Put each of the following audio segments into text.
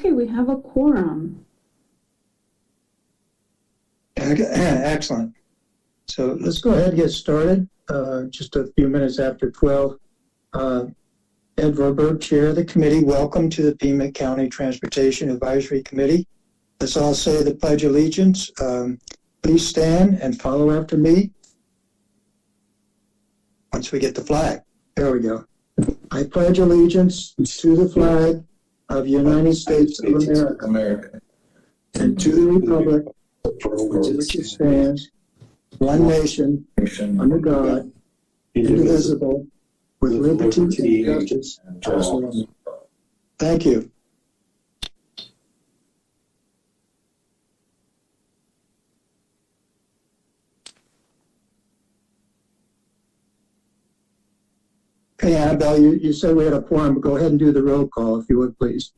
Okay, we have a quorum. Excellent. So let's go ahead and get started. Just a few minutes after 12. Ed Verberg, Chair of the Committee. Welcome to the Pima County Transportation Advisory Committee. Let's all say the Pledge of Allegiance. Please stand and follow after me. Once we get the flag. There we go. I pledge allegiance to the flag of the United States of America and to the republic for which it stands, one nation, under God, indivisible, with liberty and justice for all. Thank you. Okay, Annabelle, you said we had a quorum, but go ahead and do the roll call, if you would, please.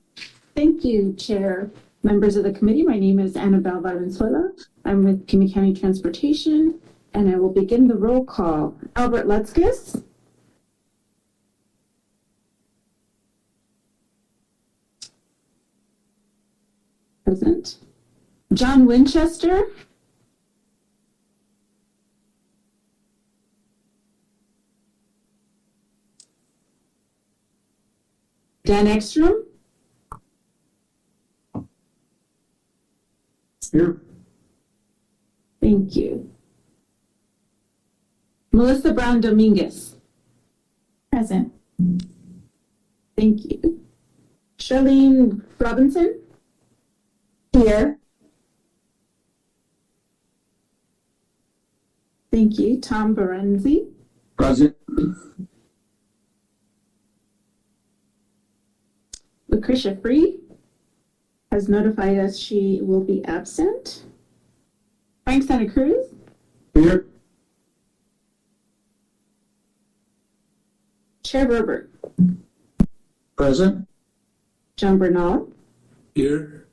Thank you, Chair. Members of the committee, my name is Annabelle Valenzuela. I'm with Pima County Transportation, and I will begin the roll call. Albert Lutzkis. Present. John Winchester. Dan Ekstrom. Here. Thank you. Melissa Brown Dominguez. Present. Thank you. Charlene Robinson. Here. Thank you. Tom Barenzi. Present. Lucretia Free has notified us she will be absent. Frank Santa Cruz. Here. Chair Berber. Present. John Bernal. Here.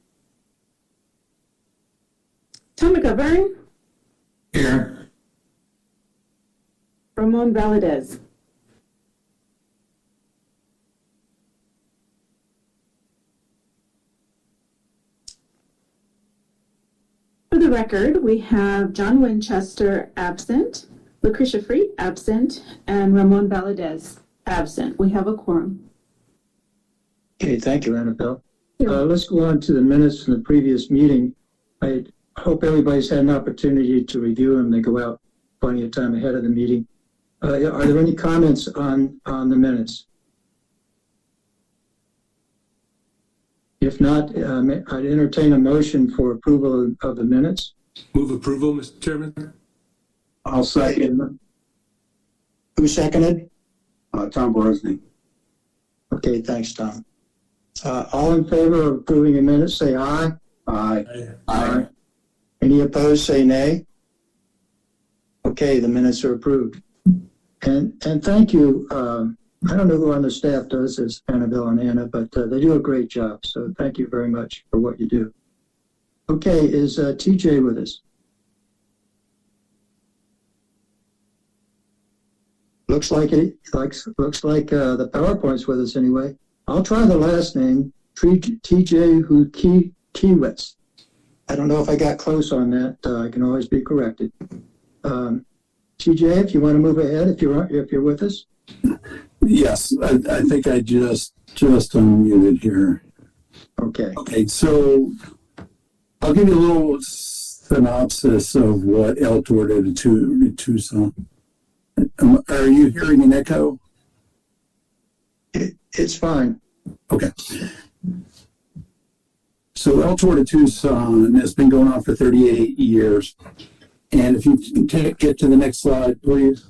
Tom McGovern. Here. Ramon Valadez. For the record, we have John Winchester absent, Lucretia Free absent, and Ramon Valadez absent. We have a quorum. Okay, thank you, Annabelle. Let's go on to the minutes from the previous meeting. I hope everybody's had an opportunity to review them. They go out plenty of time ahead of the meeting. Are there any comments on the minutes? If not, I'd entertain a motion for approval of the minutes. Move approval, Mr. Chairman. I'll second. Who seconded? Tom Borosny. Okay, thanks, Tom. All in favor of approving the minutes, say aye. Aye. Aye. Any opposed, say nay. Okay, the minutes are approved. And thank you. I don't know who on the staff does this, Annabelle and Anna, but they do a great job. So thank you very much for what you do. Okay, is TJ with us? Looks like the PowerPoint's with us anyway. I'll try the last name, TJ Kiewitz. I don't know if I got close on that. I can always be corrected. TJ, if you want to move ahead, if you're with us. Yes, I think I just unmuted here. Okay. Okay, so I'll give you a little synopsis of what El Toro did to Tucson. Are you hearing an echo? It's fine. Okay. So El Toro de Tucson has been going on for 38 years. And if you get to the next slide, please.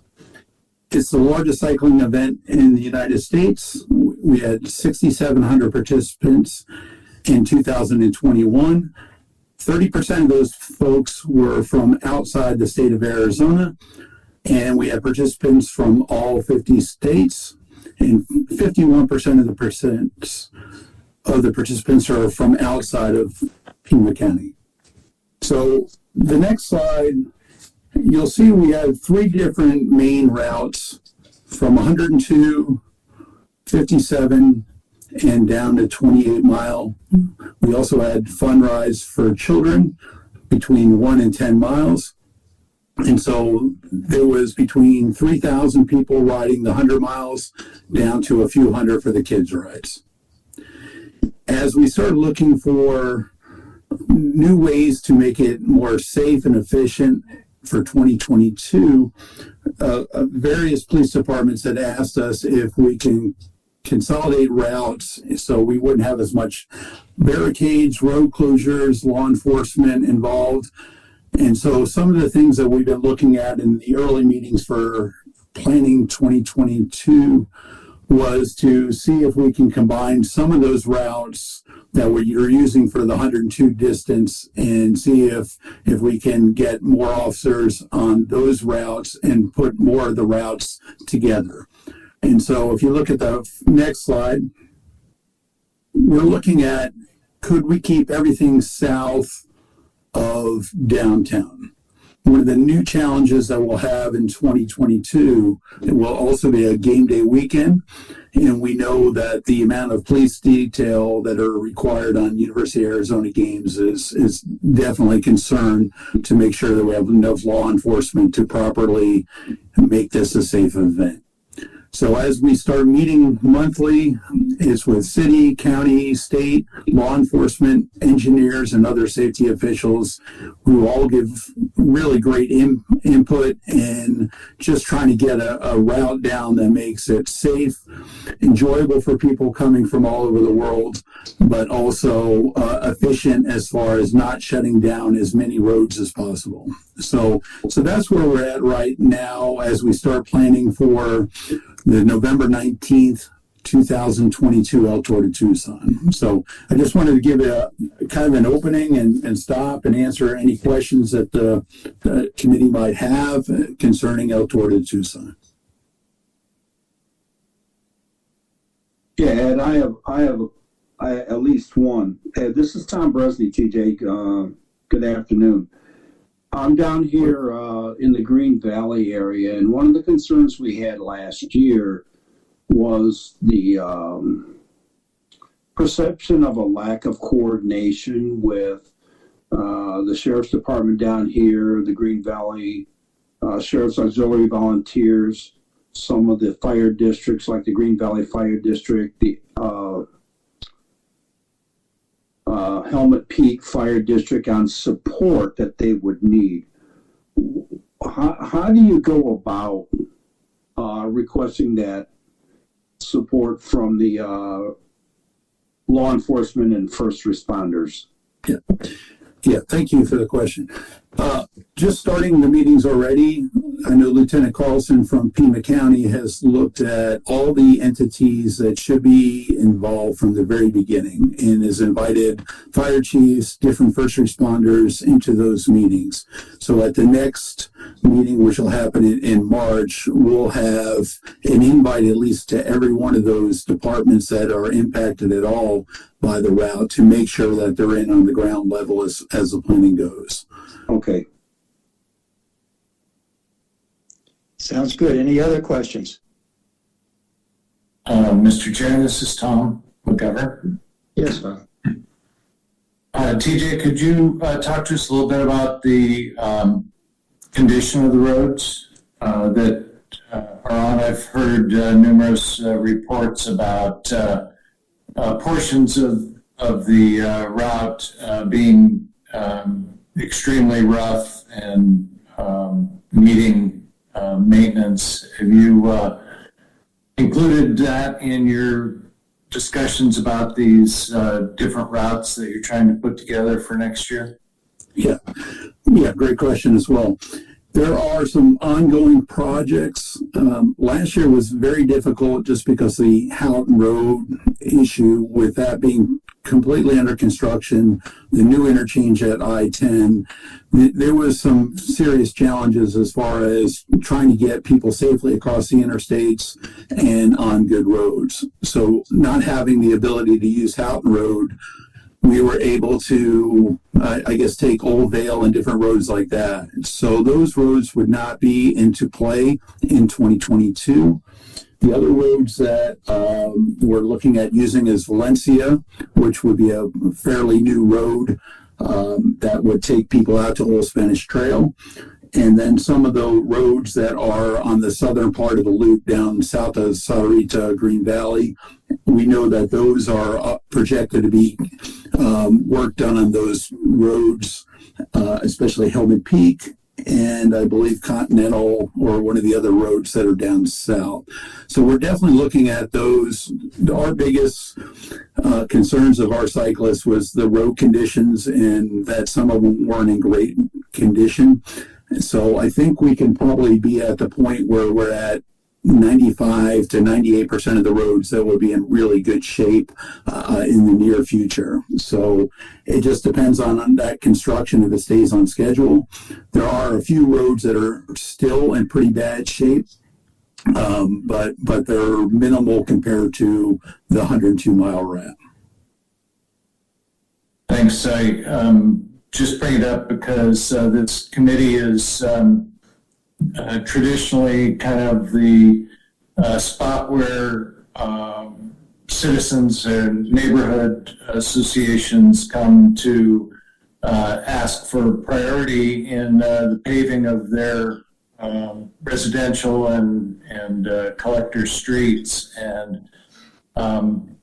It's the largest cycling event in the United States. We had 6,700 participants in 2021. 30% of those folks were from outside the state of Arizona. And we had participants from all 50 states. And 51% of the participants are from outside of Pima County. So the next slide, you'll see we have three different main routes from 102, 57, and down to 28 Mile. We also had fun rides for children between 1 and 10 miles. And so there was between 3,000 people riding the 100 miles down to a few hundred for the kids' rides. As we started looking for new ways to make it more safe and efficient for 2022, various police departments had asked us if we can consolidate routes so we wouldn't have as much barricades, road closures, law enforcement involved. And so some of the things that we've been looking at in the early meetings for planning 2022 was to see if we can combine some of those routes that you're using for the 102 distance and see if we can get more officers on those routes and put more of the routes together. And so if you look at the next slide, we're looking at, could we keep everything south of downtown? One of the new challenges that we'll have in 2022, it will also be a game day weekend. And we know that the amount of police detail that are required on University of Arizona games is definitely concerned to make sure that we have enough law enforcement to properly make this a safe event. So as we start meeting monthly, it's with city, county, state, law enforcement, engineers, and other safety officials who all give really great input and just trying to get a route down that makes it safe, enjoyable for people coming from all over the world, but also efficient as far as not shutting down as many roads as possible. So that's where we're at right now as we start planning for the November 19th, 2022 El Tour de Tucson. So I just wanted to give a kind of an opening and stop and answer any questions that the committee might have concerning El Tour de Tucson. Yeah, Ed, I have at least one. Ed, this is Tom Bresney, TJ. Good afternoon. I'm down here in the Green Valley area, and one of the concerns we had last year was the perception of a lack of coordination with the Sheriff's Department down here, the Green Valley Sheriff's Auxiliary Volunteers, some of the fire districts like the Green Valley Fire District, the Helmet Peak Fire District on support that they would need. How do you go about requesting that support from the law enforcement and first responders? Yeah, thank you for the question. Just starting the meetings already, I know Lieutenant Carlson from Pima County has looked at all the entities that should be involved from the very beginning and has invited fire chiefs, different first responders into those meetings. So at the next meeting, which will happen in March, we'll have an invite at least to every one of those departments that are impacted at all by the route to make sure that they're in on the ground level as the planning goes. Okay. Sounds good. Any other questions? Mr. Chair, this is Tom McGovern. Yes. TJ, could you talk to us a little bit about the condition of the roads that are on? I've heard numerous reports about portions of the route being extremely rough and needing maintenance. Have you included that in your discussions about these different routes that you're trying to put together for next year? Yeah, great question as well. There are some ongoing projects. Last year was very difficult just because the Houghton Road issue, with that being completely under construction, the new interchange at I-10, there was some serious challenges as far as trying to get people safely across the interstates and on good roads. So not having the ability to use Houghton Road we were able to, I guess, take Old Vale and different roads like that. So those roads would not be into play in 2022. The other roads that we're looking at using is Valencia, which would be a fairly new road that would take people out to Old Spanish Trail. And then some of the roads that are on the southern part of the loop down south of Sarita, Green Valley, we know that those are projected to be work done on those roads, especially Helmet Peak and I believe Continental or one of the other roads that are down south. So we're definitely looking at those. Our biggest concerns of our cyclists was the road conditions and that some of them weren't in great condition. So I think we can probably be at the point where we're at 95 to 98% of the roads that will be in really good shape in the near future. So it just depends on that construction if it stays on schedule. There are a few roads that are still in pretty bad shape, but they're minimal compared to the 102-mile route. Thanks. I just bring it up because this committee is traditionally kind of the spot where citizens and neighborhood associations come to ask for priority in the paving of their residential and collector streets. And I'm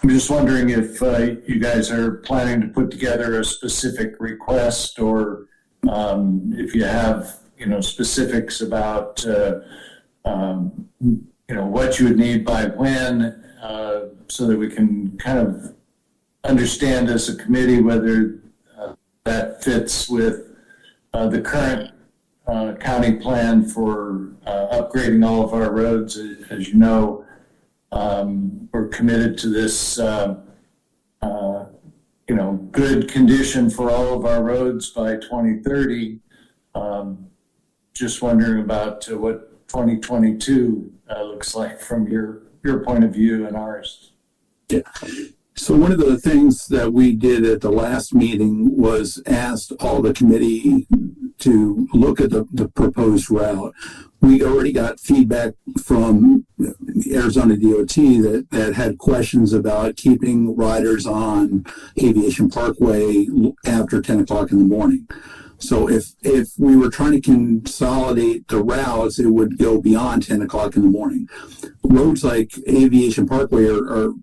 just wondering if you guys are planning to put together a specific request, or if you have specifics about, what you would need by when, so that we can kind of understand as a committee whether that fits with the current county plan for upgrading all of our roads. As you know, we're committed to this, good condition for all of our roads by 2030. Just wondering about what 2022 looks like from your point of view and ours. Yeah. So one of the things that we did at the last meeting was asked all the committee to look at the proposed route. We already got feedback from Arizona DOT that had questions about keeping riders on Aviation Parkway after 10 o'clock in the morning. So if we were trying to consolidate the routes, it would go beyond 10 o'clock in the morning. Roads like Aviation Parkway are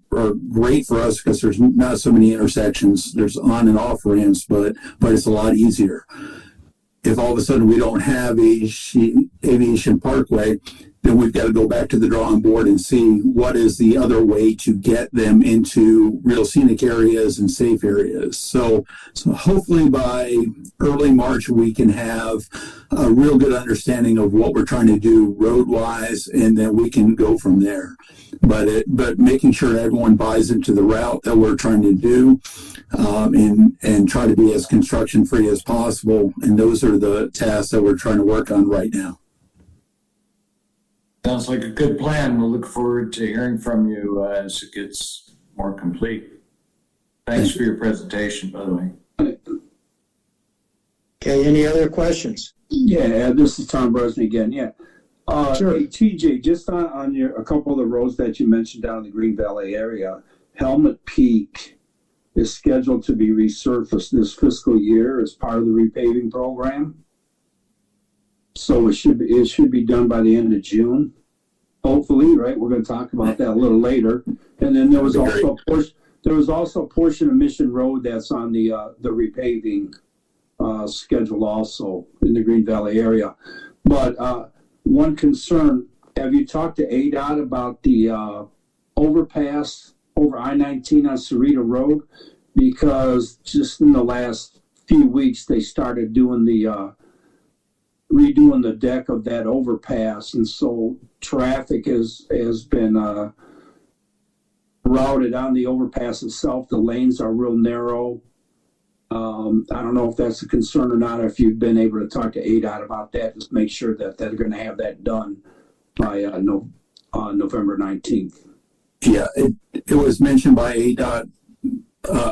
great for us because there's not so many intersections. There's on and off ramps, but it's a lot easier. If all of a sudden we don't have Aviation Parkway, then we've got to go back to the drawing board and see what is the other way to get them into real scenic areas and safe areas. So hopefully by early March, we can have a real good understanding of what we're trying to do road-wise, and then we can go from there. But making sure everyone buys into the route that we're trying to do, and try to be as construction-free as possible. And those are the tasks that we're trying to work on right now. Sounds like a good plan. We'll look forward to hearing from you as it gets more complete. Thanks for your presentation, by the way. Okay, any other questions? Yeah, this is Tom Bresney again. Yeah. Sure. Hey, TJ, just on a couple of the roads that you mentioned down in the Green Valley area, Helmet Peak is scheduled to be resurfaced this fiscal year as part of the repaving program. So it should be done by the end of June, hopefully, right? We're going to talk about that a little later. And then there was also a portion of Mission Road that's on the repaving schedule also in the Green Valley area. But one concern, have you talked to ADOT about the overpass over I-19 on Sarita Road? Because just in the last few weeks, they started doing redoing the deck of that overpass, and so traffic has been routed on the overpass itself. The lanes are real narrow. I don't know if that's a concern or not, or if you've been able to talk to ADOT about that, just make sure that they're going to have that done by November 19th. Yeah, it was mentioned by ADOT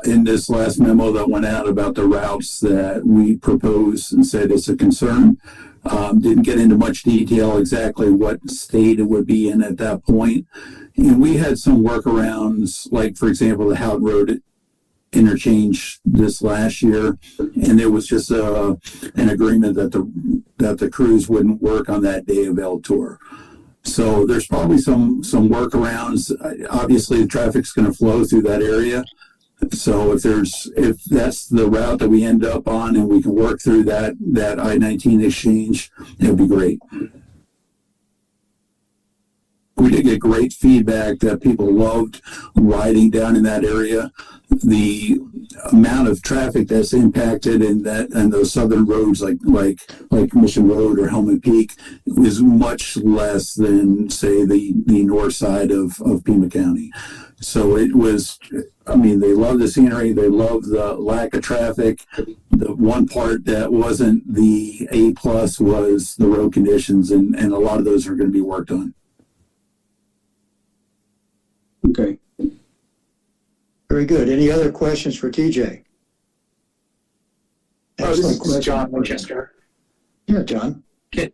in this last memo that went out about the routes that we proposed and said it's a concern. Didn't get into much detail exactly what state it would be in at that point. And we had some workarounds, like, for example, the Houghton Road interchange this last year, and there was just an agreement that the crews wouldn't work on that day of El Tour. So there's probably some workarounds. Obviously, the traffic's going to flow through that area. So if that's the route that we end up on, and we can work through that I-19 exchange, it would be great. We did get great feedback that people loved riding down in that area. The amount of traffic that's impacted in those southern roads like Mission Road or Helmet Peak is much less than, say, the north side of Pima County. So it was, I mean, they love the scenery, they love the lack of traffic. The one part that wasn't the A+ was the road conditions, and a lot of those are going to be worked on. Okay. Very good. Any other questions for TJ? This Excellent is question. John Winchester. Yeah, John. Can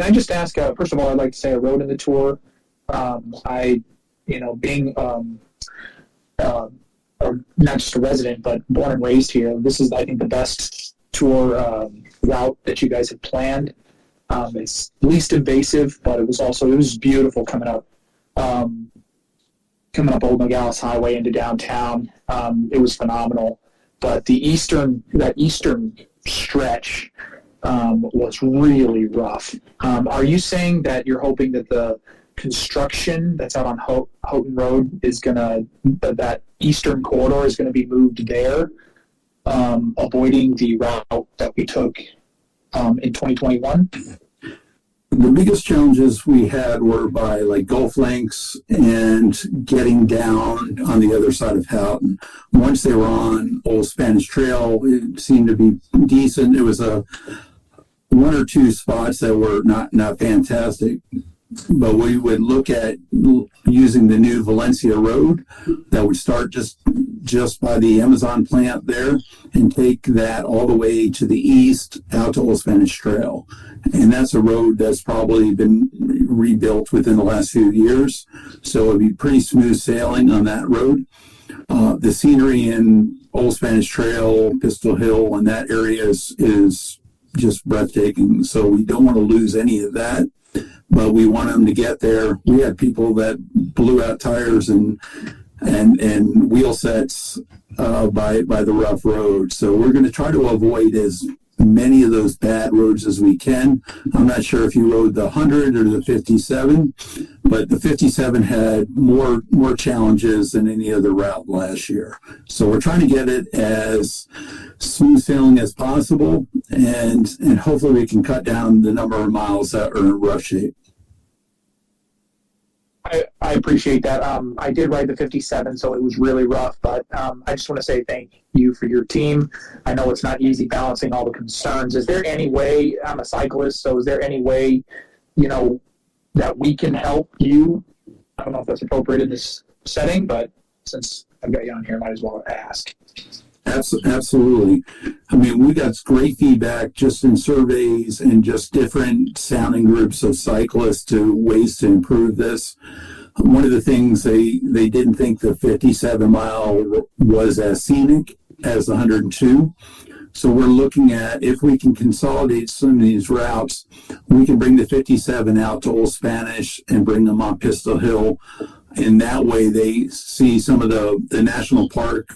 I just ask, first of all, I'd like to say I rode in the tour. Being not just a resident, but born and raised here, this is, I think, the best tour route that you guys have planned. It's least invasive, but it was beautiful coming up Old Nogales Highway into downtown. It was phenomenal. But that eastern stretch was really rough. Are you saying that you're hoping that the construction that's out on Houghton Road is that eastern corridor is going to be moved there, avoiding the route that we took in 2021? The biggest challenges we had were by like Gulf Links and getting down on the other side of Houghton. Once they were on Old Spanish Trail, it seemed to be decent. It was one or two spots that were not fantastic. But we would look at using the new Valencia Road that would start just by the Amazon plant there and take that all the way to the east out to Old Spanish Trail. And that's a road that's probably been rebuilt within the last few years. So it'd be pretty smooth sailing on that road. The scenery in Old Spanish Trail, Pistol Hill, and that area is just breathtaking. So we don't want to lose any of that. But we want them to get there. We had people that blew out tires and wheel sets by the rough road. So we're going to try to avoid as many of those bad roads as we can. I'm not sure if you rode the 100 or the 57, but the 57 had more challenges than any other route last year. So we're trying to get it as smooth sailing as possible, and hopefully we can cut down the number of miles that are in rough shape. I appreciate that. I did ride the 57, so it was really rough, but I just want to say thank you for your team. I know it's not easy balancing all the concerns. Is there any way, I'm a cyclist, so is there any way, that we can help you? I don't know if that's appropriate in this setting, but since I've got you on here, I might as well ask. Absolutely. I mean, we got great feedback just in surveys and just different sounding groups of cyclists to ways to improve this. One of the things they didn't think the 57 mile was as scenic as the 102. So we're looking at if we can consolidate some of these routes, we can bring the 57 out to Old Spanish and bring them on Pistol Hill. And that way they see some of the national park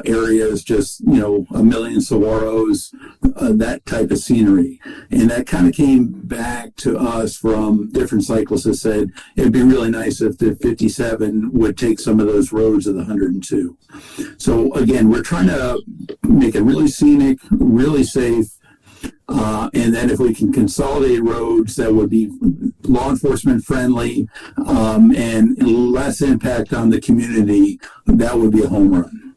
areas, just, a million saguaros, that type of scenery. And that kind of came back to us from different cyclists that said, it'd be really nice if the 57 would take some of those roads of the 102. So again, we're trying to make it really scenic, really safe. And then if we can consolidate roads that would be law enforcement friendly and less impact on the community, that would be a home run.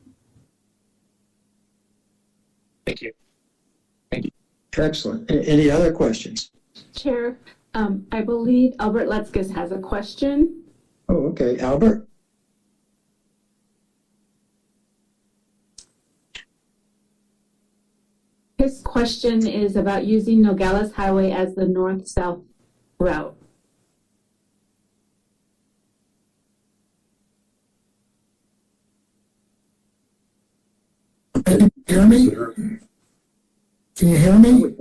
Thank you. Excellent. Any other questions? Chair, I believe Albert Letzkes has a question. Oh, okay. Albert? His question is about using Nogales Highway as the north-south route. Can you hear me? Can you hear me?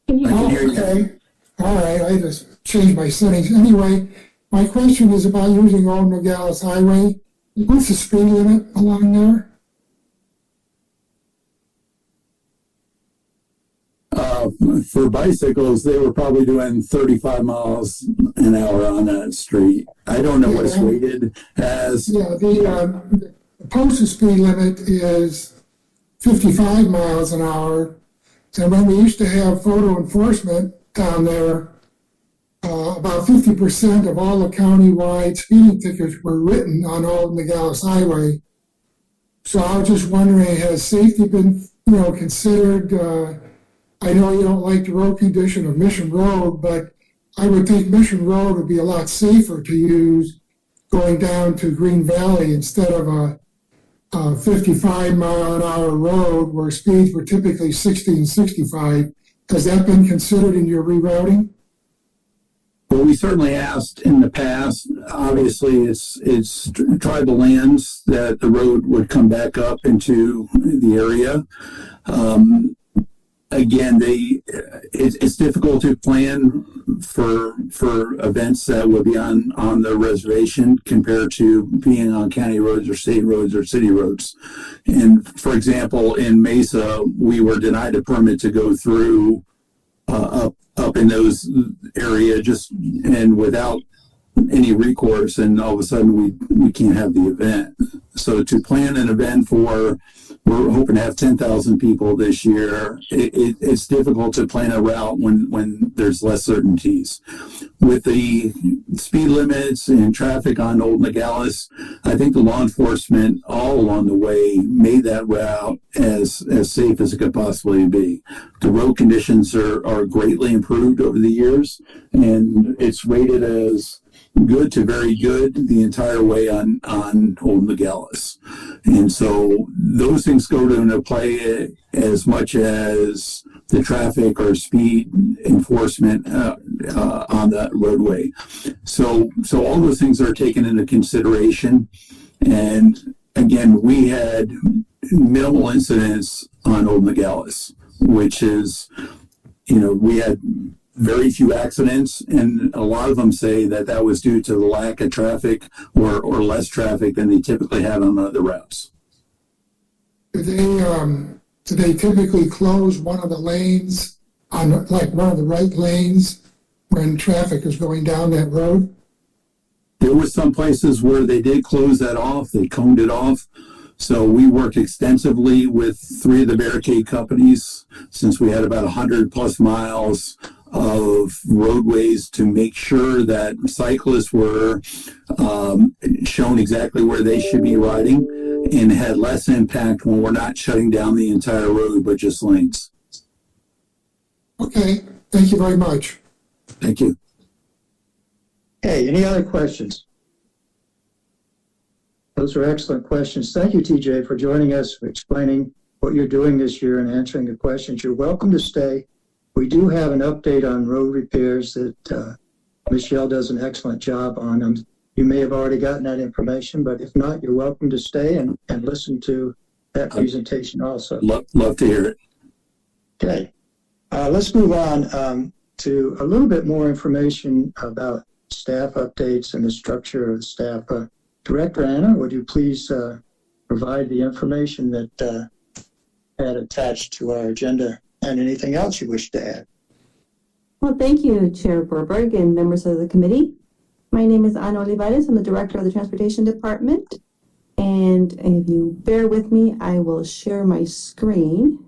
Can you I can hear you. Okay. All right, I just changed my settings. Anyway, my question is about using Old Nogales Highway. What's the speed limit along there? For bicycles, they were probably doing 35 miles an hour on that street. I don't know what it's rated as. Yeah, the posted speed limit is 55 miles an hour. And when we used to have photo enforcement down there, about 50% of all the county-wide speeding tickets were written on Old Nogales Highway. So I was just wondering, has safety been, considered? I know you don't like the road condition of Mission Road, but I would think Mission Road would be a lot safer to use going down to Green Valley instead of a 55-mile-an-hour road where speeds were typically 60 and 65. Has that been considered in your rerouting? Well, we certainly asked in the past. Obviously, it's tribal lands that the road would come back up into the area. Again, it's difficult to plan for events that would be on the reservation compared to being on county roads or state roads or city roads. And for example, in Mesa, we were denied a permit to go through up in those areas and without any recourse, and all of a sudden we can't have the event. So to plan an event we're hoping to have 10,000 people this year. It's difficult to plan a route when there's less certainties. With the speed limits and traffic on Old Nogales, I think the law enforcement all along the way made that route as safe as it could possibly be. The road conditions are greatly improved over the years, and it's rated as good to very good the entire way on Old Nogales. And so those things go into play as much as the traffic or speed enforcement on that roadway. So all those things are taken into consideration. And again, we had minimal incidents on Old Nogales, which is, we had very few accidents, and a lot of them say that was due to the lack of traffic or less traffic than they typically have on other routes. Do they typically close one of the lanes on one of the right lanes when traffic is going down that road? There were some places where they did close that off. They coned it off. So we worked extensively with 3 of the barricade companies since we had about 100 plus miles of roadways to make sure that cyclists were shown exactly where they should be riding and had less impact when we're not shutting down the entire road, but just lanes. Okay, thank you very much. Thank you. Hey, any other questions? Those are excellent questions. Thank you, TJ, for joining us, for explaining what you're doing this year and answering the questions. You're welcome to stay. We do have an update on road repairs that Michelle does an excellent job on them. You may have already gotten that information, but if not, you're welcome to stay and listen to that presentation also. Love to hear it. Okay. Let's move on to a little bit more information about staff updates and the structure of the staff. Director Anna, would you please provide the information that had attached to our agenda and anything else you wish to add? Well, thank you, Chair Berberg and members of the committee. My name is Ana Olivares. I'm the Director of the Transportation Department. And if you bear with me, I will share my screen.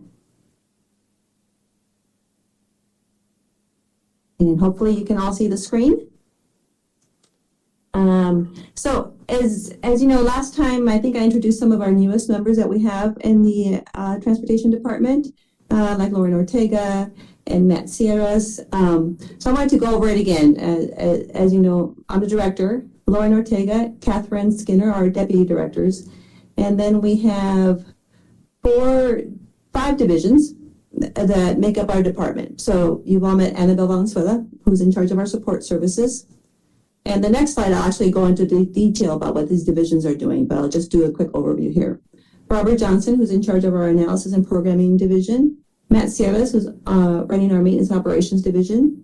And hopefully you can all see the screen. So as you know, last time I think I introduced some of our newest members that we have in the Transportation Department, like Lauren Ortega and Matt Sierras. So I wanted to go over it again. As you know, I'm the director. Lauren Ortega, Catherine Skinner are deputy directors. And then we have 5 divisions. that make up our department. So you've all met Annabelle Valenzuela, who's in charge of our support services. And the next slide, I'll actually go into the detail about what these divisions are doing, but I'll just do a quick overview here. Robert Johnson, who's in charge of our analysis and programming division. Matt Sierras, who's running our maintenance operations division.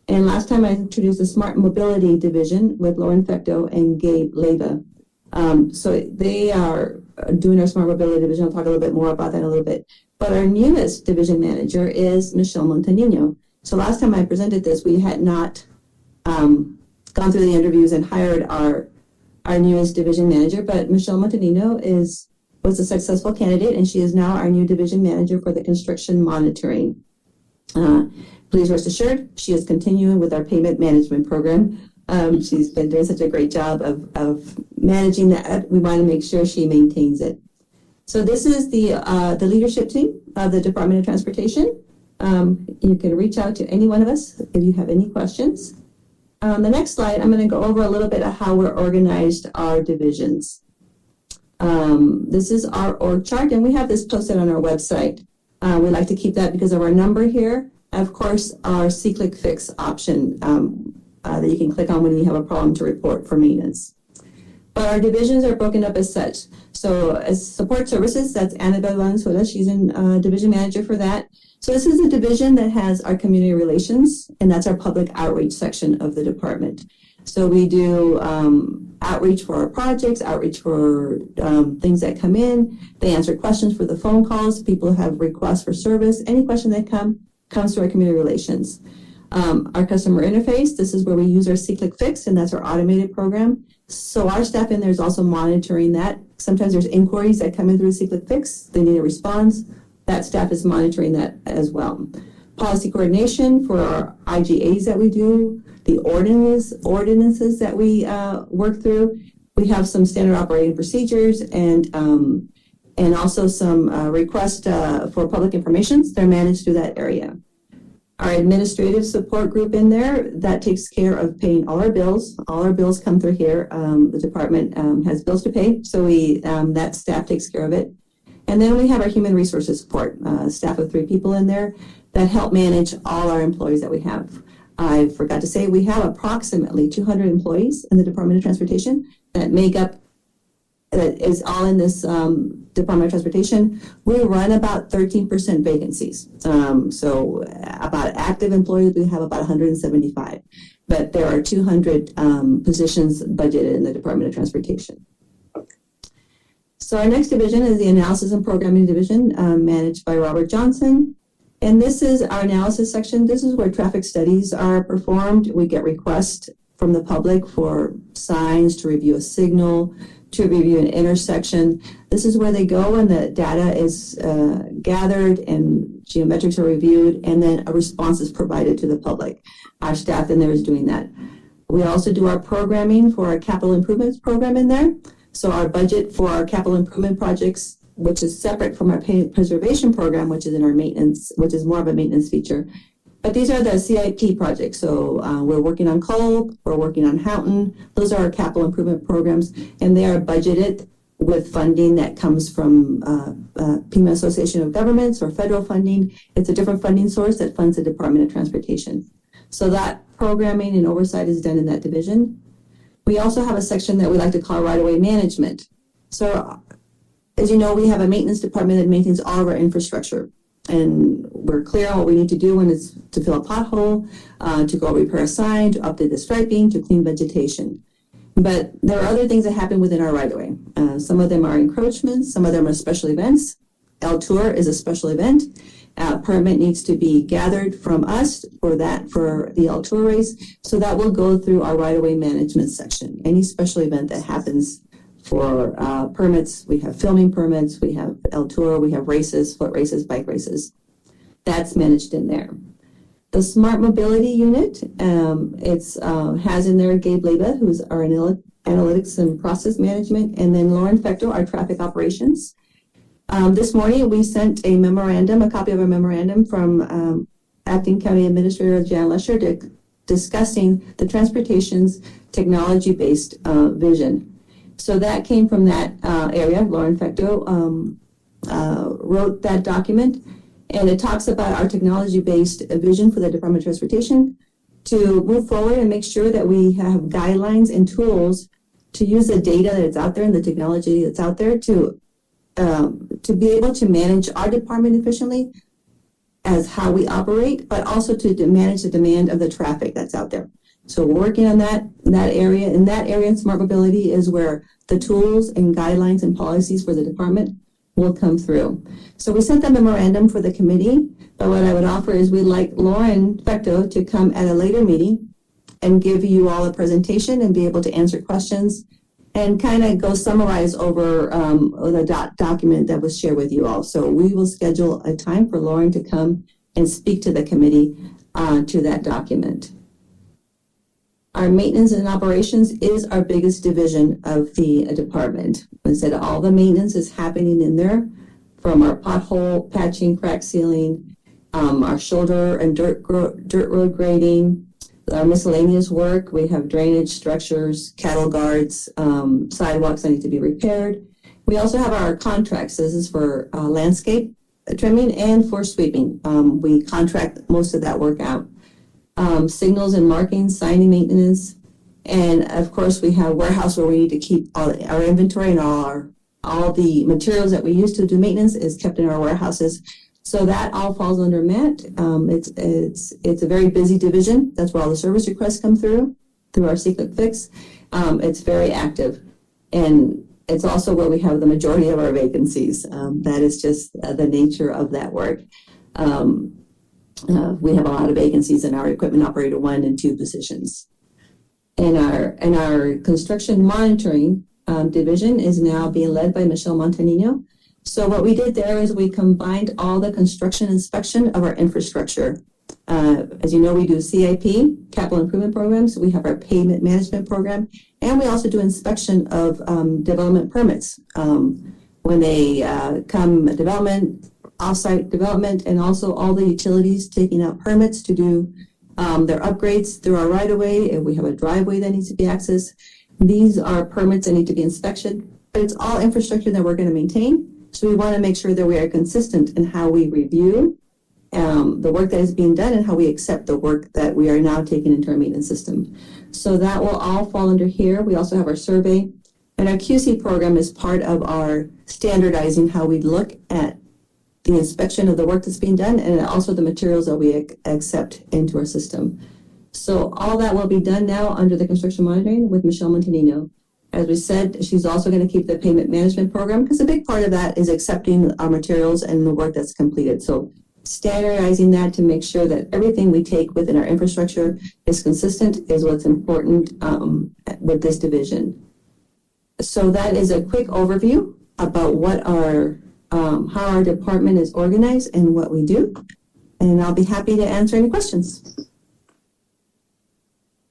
And last time I introduced the smart mobility division with Lauren Fecto and Gabe Leva. So they are doing our smart mobility division. I'll talk a little bit more about that in a little bit. But our newest division manager is Michelle Montanino. So last time I presented this, we had not gone through the interviews and hired our newest division manager, but Michelle Montanino was a successful candidate, and she is now our new division manager for the construction monitoring. Please rest assured, she is continuing with our payment management program. She's been doing such a great job of managing that. We want to make sure she maintains it. So this is the leadership team of the Department of Transportation. You can reach out to any one of us if you have any questions. The next slide, I'm going to go over a little bit of how we're organized our divisions. This is our org chart, and we have this posted on our website. We like to keep that because of our number here. Of course, our See, Click, Fix option that you can click on when you have a problem to report for maintenance. But our divisions are broken up as such. So as support services, that's Annabelle Valenzuela. She's in division manager for that. So this is a division that has our community relations, and that's our public outreach section of the department. So we do outreach for our projects, outreach for things that come in. They answer questions for the phone calls. People have requests for service. Any question that comes to our community relations. Our customer interface, this is where we use our See, Click, Fix, and that's our automated program. So our staff in there is also monitoring that. Sometimes there's inquiries that come in through See, Click, Fix. They need a response. That staff is monitoring that as well. Policy coordination for our IGAs that we do, the ordinances that we work through. We have some standard operating procedures and also some requests for public information. They're managed through that area. Our administrative support group in there, that takes care of paying all our bills. All our bills come through here. The department has bills to pay, so that staff takes care of it. And then we have our human resources support, staff of 3 people in there that help manage all our employees that we have. I forgot to say, we have approximately 200 employees in the Department of Transportation that make up, that is all in this Department of Transportation. We run about 13% vacancies. So about active employees, we have about 175. But there are 200 positions budgeted in the Department of Transportation. So our next division is the Analysis and Programming Division, managed by Robert Johnson. And this is our analysis section. This is where traffic studies are performed. We get requests from the public for signs, to review a signal, to review an intersection. This is where they go and the data is gathered and geometrics are reviewed, and then a response is provided to the public. Our staff in there is doing that. We also do our programming for our capital improvements program in there. So our budget for our capital improvement projects, which is separate from our preservation program, which is in our maintenance, which is more of a maintenance feature. But these are the CIP projects. So we're working on Culp, we're working on Houghton. Those are our capital improvement programs, and they are budgeted with funding that comes from Pima Association of Governments or federal funding. It's a different funding source that funds the Department of Transportation. So that programming and oversight is done in that division. We also have a section that we like to call right-of-way management. So as you know, we have a maintenance department that maintains all of our infrastructure. And we're clear on what we need to do when it's to fill a pothole, to go repair a sign, to update the striping, to clean vegetation. But there are other things that happen within our right-of-way. Some of them are encroachments, some of them are special events. El-Tour is a special event. Permit needs to be gathered from us for the El-Tour race. So that will go through our right-of-way management section. Any special event that happens for permits, we have filming permits, we have El-Tour, we have races, foot races, bike races. That's managed in there. The Smart Mobility Unit, has in there Gabe Leva, who's our analytics and process management, and then Lauren Fecto, our traffic operations. This morning, we sent a copy of a memorandum from Acting County Administrator Jan Lesher discussing the transportation's technology-based vision. So that came from that area. Lauren Fecto wrote that document, And it talks about our technology-based vision for the Department of Transportation to move forward and make sure that we have guidelines and tools to use the data that's out there and the technology that's out there to be able to manage our department efficiently as how we operate, but also to manage the demand of the traffic that's out there. So we're working on that area. In that area, smart mobility is where the tools and guidelines and policies for the department will come through. So we sent the memorandum for the committee, but what I would offer is we'd like Lauren Fecto to come at a later meeting and give you all a presentation and be able to answer questions and kind of go summarize over the document that was shared with you all. So we will schedule a time for Lauren to come and speak to the committee to that document. Our maintenance and operations is our biggest division of the department. I said all the maintenance is happening in there, from our pothole patching, crack sealing, our shoulder and dirt road grading, our miscellaneous work. We have drainage structures, cattle guards, sidewalks that need to be repaired. We also have our contracts. This is for landscape trimming and for sweeping. We contract most of that work out. Signals and markings, signing maintenance, and of course we have warehouse where we need to keep all our inventory and all the materials that we use to do maintenance is kept in our warehouses. So that all falls under Matt. It's a very busy division. That's where all the service requests come through our Secret Fix. It's very active, and it's also where we have the majority of our vacancies. That is just the nature of that work. We have a lot of vacancies in our equipment operator 1 and 2 positions. And our construction monitoring division is now being led by Michelle Montanino. So what we did there is we combined all the construction inspection of our infrastructure. As you know, we do CIP, capital improvement programs. We have our pavement management program, and we also do inspection of development permits. When they come development, off-site development, and also all the utilities taking out permits to do their upgrades through our right-of-way. And we have a driveway that needs to be accessed. These are permits that need to be inspected, but it's all infrastructure that we're going to maintain. So we want to make sure that we are consistent in how we review the work that is being done and how we accept the work that we are now taking into our maintenance system. So that will all fall under here. We also have our survey, and our QC program is part of our standardizing how we look at the inspection of the work that's being done and also the materials that we accept into our system. So all that will be done now under the construction monitoring with Michelle Montanino. As we said, she's also going to keep the payment management program because a big part of that is accepting our materials and the work that's completed. So standardizing that to make sure that everything we take within our infrastructure is consistent is what's important with this division. So that is a quick overview about what how our department is organized and what we do. And I'll be happy to answer any questions.